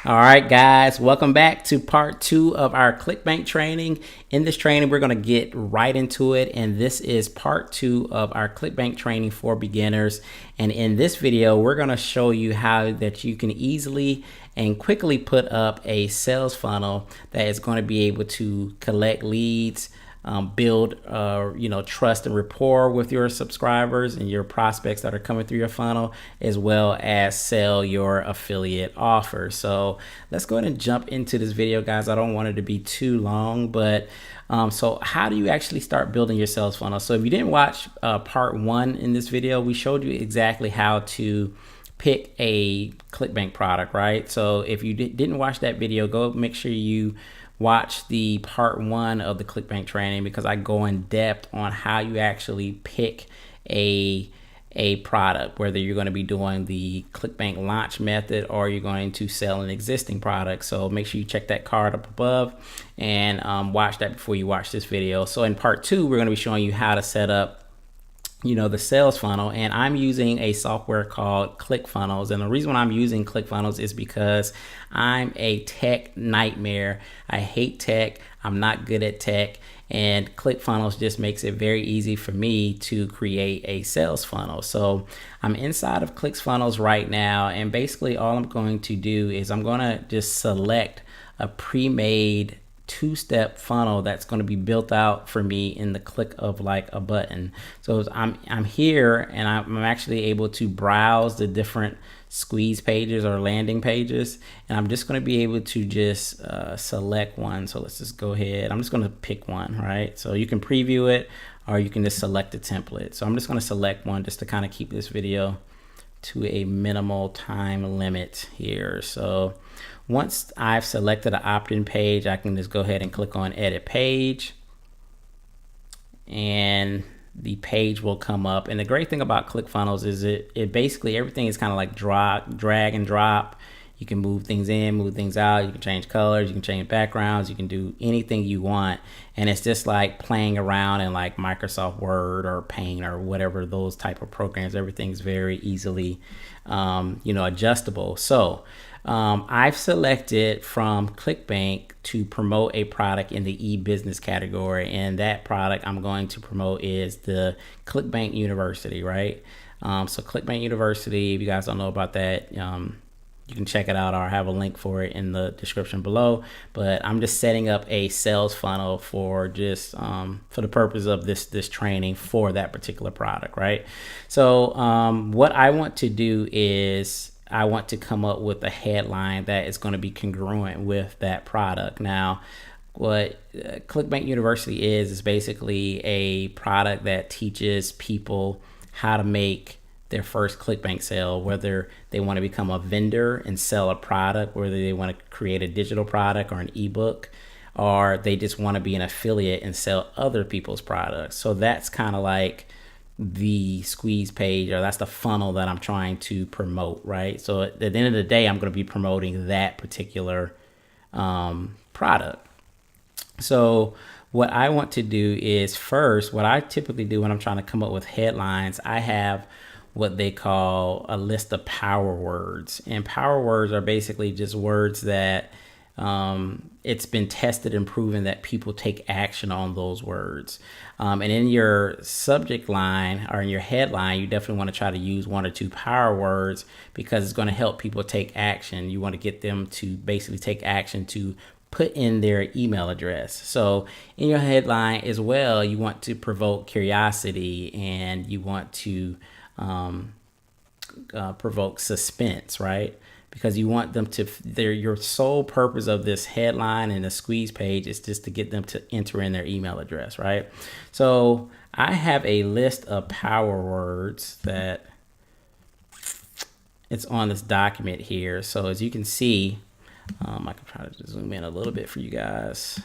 All right, guys, welcome back to part 2 of our Clickbank training. In this training, we're going to get right into it, and this is part 2 of our Clickbank training for beginners. And in this video, we're going to show you how that you can easily and quickly put up a sales funnel that is going to be able to collect leads, build trust and rapport with your subscribers and your prospects that are coming through your funnel, as well as sell your affiliate offer. So let's go ahead and jump into this video, guys. I don't want it to be too long, but so how do you actually start building your sales funnel? So if you didn't watch part 1 in this video, we showed you exactly how to pick a Clickbank product, right? So if you didn't watch that video, go make sure you watch the part 1 of the Clickbank training, because I go in depth on how you actually pick a product, whether you're going to be doing the Clickbank launch method or you're going to sell an existing product. So make sure you check that card up above and watch that before you watch this video. So in part 2, we're going to be showing you how to set up the sales funnel, and I'm using a software called ClickFunnels. And the reason why I'm using ClickFunnels is because I'm a tech nightmare. I hate tech. I'm not good at tech, and ClickFunnels just makes it very easy for me to create a sales funnel. So I'm inside of ClickFunnels right now, and basically all I'm going to do is I'm going to just select a pre-made 2-step funnel that's going to be built out for me in the click of like a button. So I'm here, and I'm actually able to browse the different squeeze pages or landing pages, and I'm just going to be able to just select one. So let's just go ahead. I'm just going to pick one, right? So you can preview it, or you can just select a template. So I'm just going to select one just to kind of keep this video to a minimal time limit here. So once I've selected an opt-in page, I can just go ahead and click on edit page, and the page will come up. And the great thing about ClickFunnels is it basically everything is kind of like drag and drop. You can move things in, move things out. You can change colors, you can change backgrounds, you can do anything you want. And it's just like playing around in like Microsoft Word or Paint or whatever those type of programs. Everything's very easily adjustable. So I've selected from Clickbank to promote a product in the e-business category, and that product I'm going to promote is the Clickbank University, right? So Clickbank University, if you guys don't know about that, you can check it out, or I have a link for it in the description below. But I'm just setting up a sales funnel for just for the purpose of this training for that particular product, right? So what I want to do is I want to come up with a headline that is going to be congruent with that product. Now, what Clickbank University is basically a product that teaches people how to make their first Clickbank sale, whether they want to become a vendor and sell a product, whether they want to create a digital product or an ebook, or they just want to be an affiliate and sell other people's products. So that's kind of like the squeeze page, or that's the funnel that I'm trying to promote, right? So at the end of the day, I'm going to be promoting that particular product. So what I want to do is, first, what I typically do when I'm trying to come up with headlines, I have what they call a list of power words. And power words are basically just words that it's been tested and proven that people take action on those words. And in your subject line or in your headline, you definitely want to try to use 1 or 2 power words, because it's going to help people take action. You want to get them to basically take action to put in their email address. So in your headline as well, you want to provoke curiosity, and you want to provoke suspense, right? Because you want them to, your sole purpose of this headline and the squeeze page is just to get them to enter in their email address, right? So I have a list of power words that it's on this document here. So as you can see, I can try to zoom in a little bit for you guys.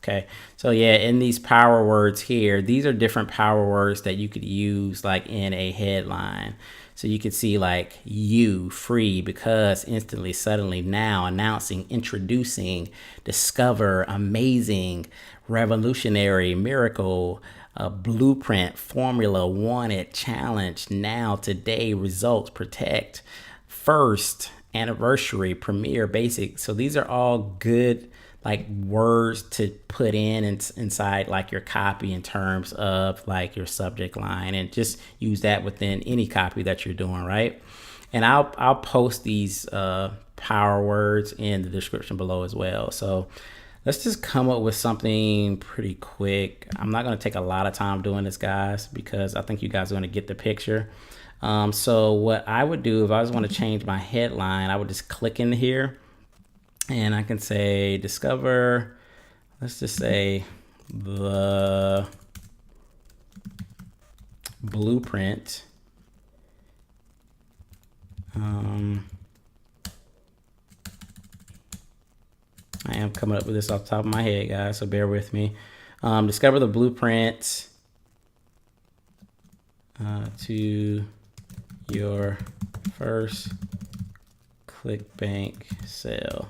Okay, so yeah, in these power words here, these are different power words that you could use like in a headline. So you could see like free, because, instantly, suddenly, now, announcing, introducing, discover, amazing, revolutionary, miracle, blueprint, formula, wanted, challenge, now, today, results, protect, first, anniversary, premiere, basic. So these are all good like words to put inside like your copy in terms of like your subject line, and just use that within any copy that you're doing, right? And I'll post these power words in the description below as well. So let's just come up with something pretty quick. I'm not going to take a lot of time doing this, guys, because I think you guys are going to get the picture. So what I would do if I was want to change my headline, I would just click in here and I can say discover, let's just say the blueprint. I am coming up with this off the top of my head, guys, so bear with me. Discover the blueprint to your first Clickbank sale.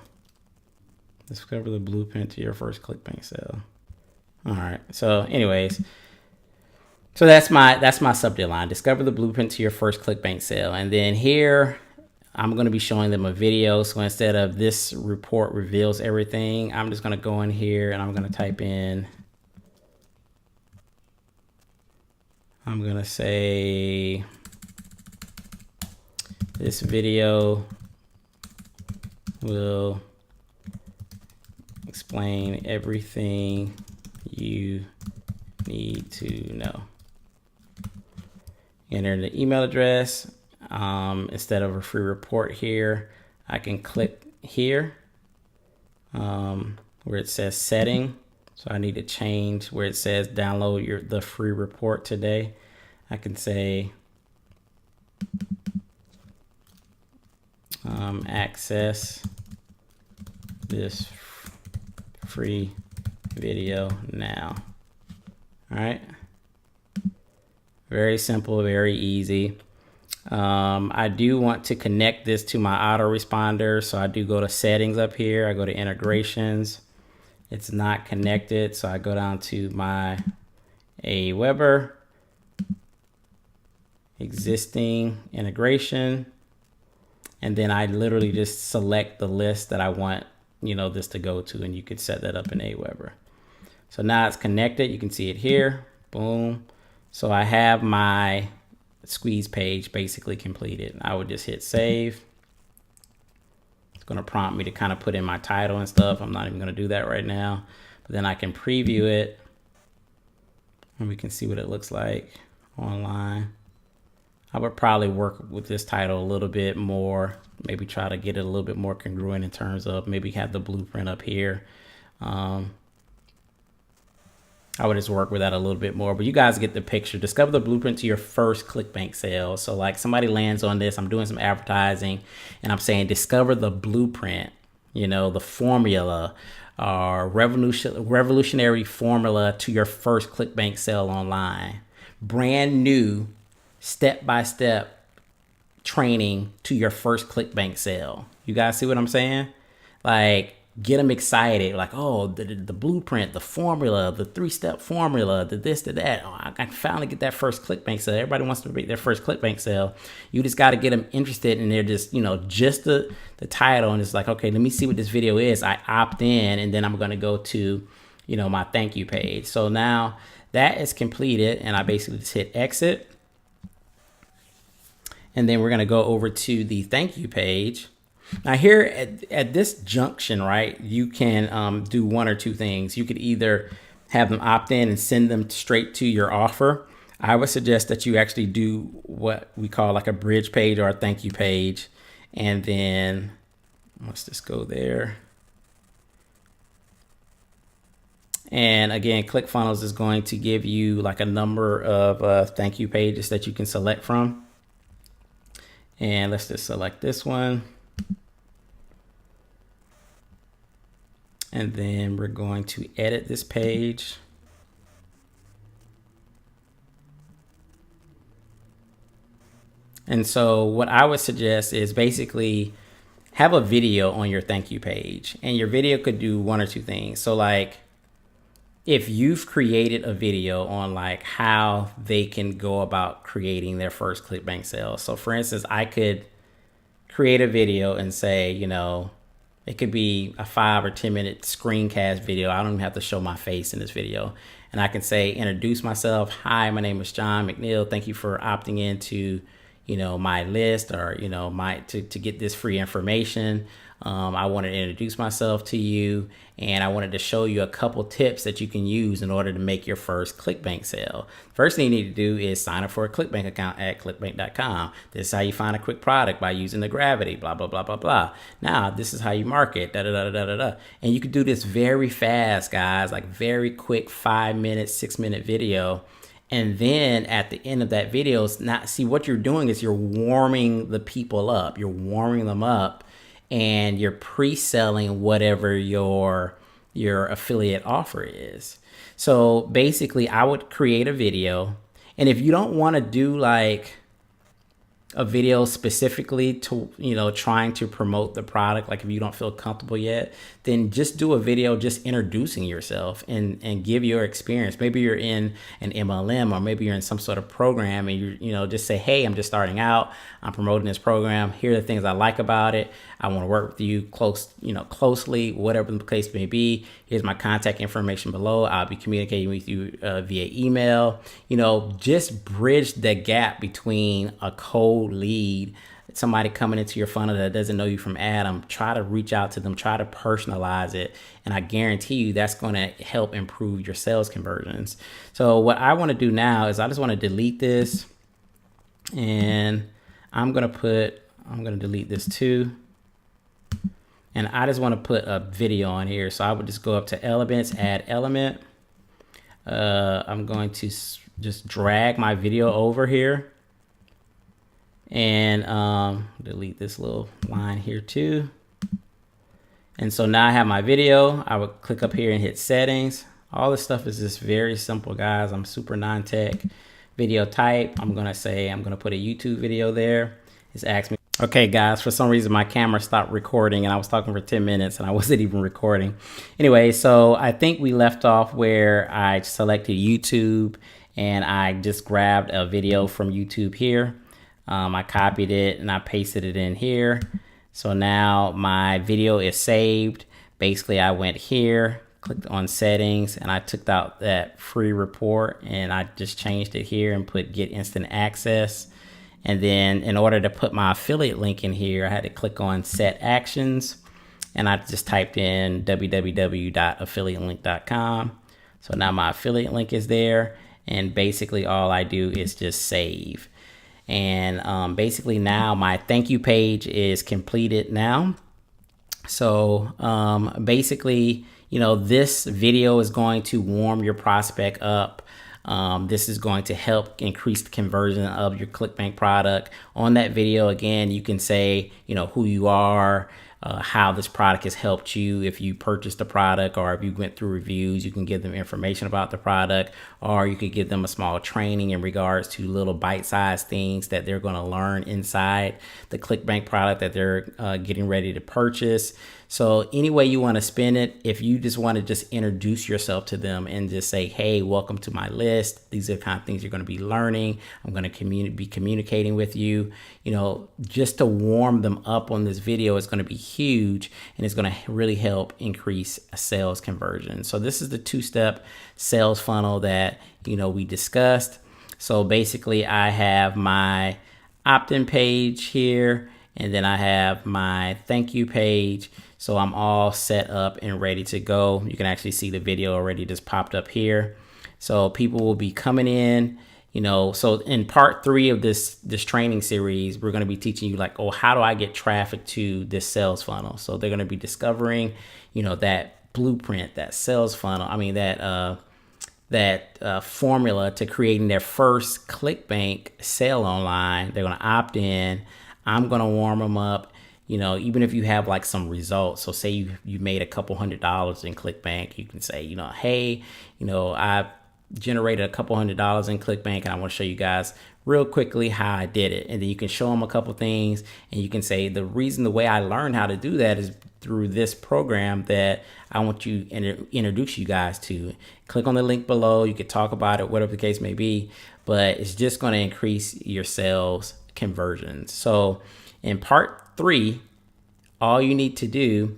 Discover the blueprint to your first Clickbank sale. All right. So anyways, so that's my subject line. Discover the blueprint to your first Clickbank sale. And then here, I'm going to be showing them a video. So instead of this report reveals everything, I'm just going to go in here and I'm going to type in, I'm going to say this video will explain everything you need to know. Enter the email address. Instead of a free report here, I can click here where it says setting. So I need to change where it says download the free report today. I can say access this free video now. All right. Very simple, very easy. I do want to connect this to my autoresponder. So I do go to settings up here. I go to integrations. It's not connected. So I go down to my Aweber, existing integration. And then I literally just select the list that I want, this to go to, and you could set that up in Aweber. So now it's connected. You can see it here. Boom. So I have my squeeze page basically completed. I would just hit save. It's going to prompt me to kind of put in my title and stuff. I'm not even going to do that right now, but then I can preview it and we can see what it looks like online. I would probably work with this title a little bit more, maybe try to get it a little bit more congruent in terms of maybe have the blueprint up here. I would just work with that a little bit more, but you guys get the picture. Discover the blueprint to your first Clickbank sale. So like somebody lands on this, I'm doing some advertising and I'm saying, discover the blueprint, the formula, revolutionary formula to your first Clickbank sale online. Brand new step-by-step training to your first Clickbank sale. You guys see what I'm saying? Like, get them excited, like, oh, the blueprint, the formula, the 3-step formula, the this, the that. Oh, I can finally get that first Clickbank sale. Everybody wants to make their first Clickbank sale. You just got to get them interested, and they're just, just the title, and it's like, okay, let me see what this video is. I opt in, and then I'm going to go to, my thank you page. So now that is completed, and I basically just hit exit. And then we're going to go over to the thank you page. Now here at this junction, right, you can do one or two things. You could either have them opt in and send them straight to your offer. I would suggest that you actually do what we call like a bridge page or a thank you page. And then let's just go there. And again, ClickFunnels is going to give you like a number of thank you pages that you can select from. And let's just select this one. And then we're going to edit this page. And so what I would suggest is basically have a video on your thank you page. And your video could do one or two things. So like if you've created a video on like how they can go about creating their first Clickbank sale. So for instance, I could create a video and say, it could be a 5 or 10 minute screencast video. I don't even have to show my face in this video. And I can say, introduce myself. Hi, my name is John McNeil. Thank you for opting into, my list, or, to get this free information. I wanted to introduce myself to you, and I wanted to show you a couple tips that you can use in order to make your first Clickbank sale. First thing you need to do is sign up for a Clickbank account at clickbank.com. This is how you find a quick product, by using the gravity, blah, blah, blah, blah, blah. Now, this is how you market, da, da, da, da, da, da. And you can do this very fast, guys, like very quick 5-minute, 6-minute video. And then at the end of that video, see what you're doing is you're warming the people up. You're warming them up, and you're pre-selling whatever your affiliate offer is. So basically, I would create a video, and if you don't want to do like a video specifically to, trying to promote the product, like if you don't feel comfortable yet, then just do a video just introducing yourself and give your experience. Maybe you're in an MLM, or maybe you're in some sort of program, and you just say, hey, I'm just starting out. I'm promoting this program. Here are the things I like about it. I want to work with you closely, whatever the case may be. Here's my contact information below. I'll be communicating with you via email. Just bridge the gap between a cold lead, somebody coming into your funnel that doesn't know you from Adam. Try to reach out to them, try to personalize it, and I guarantee you that's going to help improve your sales conversions. So what I want to do now is I just want to delete this, and I'm going to delete this too. And I just want to put a video on here. So I would just go up to elements, add element. I'm going to just drag my video over here, and delete this little line here too. And so now I have my video. I would click up here and hit settings. All this stuff is just very simple, guys. I'm super non-tech. Video type, I'm going to put a YouTube video there. It's asked me. Okay, guys, for some reason my camera stopped recording, and I was talking for 10 minutes and I wasn't even recording. Anyway, so I think we left off where I selected YouTube, and I just grabbed a video from YouTube here. I copied it and I pasted it in here. So now my video is saved. Basically, I went here, clicked on settings, and I took out that free report, and I just changed it here and put get instant access. And then in order to put my affiliate link in here, I had to click on set actions, and I just typed in www.affiliatelink.com. So now my affiliate link is there, and basically all I do is just save. And basically now my thank you page is completed now. So basically, this video is going to warm your prospect up. This is going to help increase the conversion of your Clickbank product. On that video, again, you can say, who you are, how this product has helped you. If you purchased the product, or if you went through reviews, you can give them information about the product, or you could give them a small training in regards to little bite-sized things that they're going to learn inside the Clickbank product that they're getting ready to purchase. So any way you want to spin it, if you just want to just introduce yourself to them and just say, hey, welcome to my list. These are the kind of things you're going to be learning. I'm going to be communicating with you. Just to warm them up on this video is going to be huge, and it's going to really help increase a sales conversion. So this is the 2-step sales funnel that, we discussed. So basically I have my opt-in page here, and then I have my thank you page. So I'm all set up and ready to go. You can actually see the video already just popped up here. So people will be coming in, so in part 3 of this training series, we're going to be teaching you how do I get traffic to this sales funnel? So they're going to be discovering, that blueprint, that sales funnel. I mean, that formula to creating their first Clickbank sale online. They're going to opt in. I'm going to warm them up. Even if you have some results, so say you made a couple $100 in Clickbank, you can say, hey, I generated a couple $100 in Clickbank, and I want to show you guys real quickly how I did it. And then you can show them a couple things, and you can say the way I learned how to do that is through this program that I want to introduce you guys to. Click on the link below. You could talk about it, whatever the case may be, but it's just going to increase your sales conversions. So in part 3, all you need to do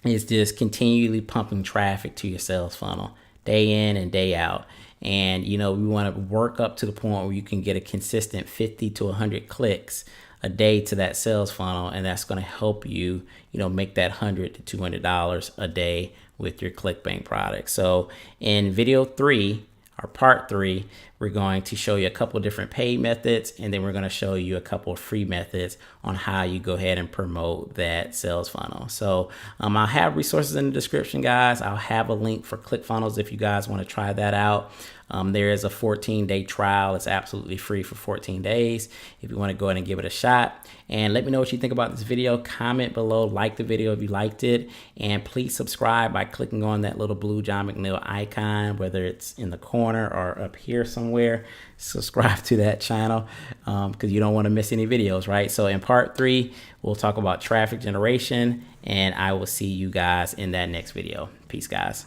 is just continually pumping traffic to your sales funnel day in and day out. And we want to work up to the point where you can get a consistent 50 to 100 clicks a day to that sales funnel, and that's going to help you make that $100 to $200 a day with your Clickbank product. So in video 3, or part 3, we're going to show you a couple different paid methods, and then we're going to show you a couple of free methods on how you go ahead and promote that sales funnel. So I'll have resources in the description, guys. I'll have a link for ClickFunnels if you guys want to try that out. There is a 14-day trial. It's absolutely free for 14 days if you want to go ahead and give it a shot. And let me know what you think about this video. Comment below, like the video if you liked it, and please subscribe by clicking on that little blue John McNeil icon, whether it's in the corner or up here somewhere. Subscribe to that channel because you don't want to miss any videos, right? So in part 3, we'll talk about traffic generation, and I will see you guys in that next video. Peace, guys.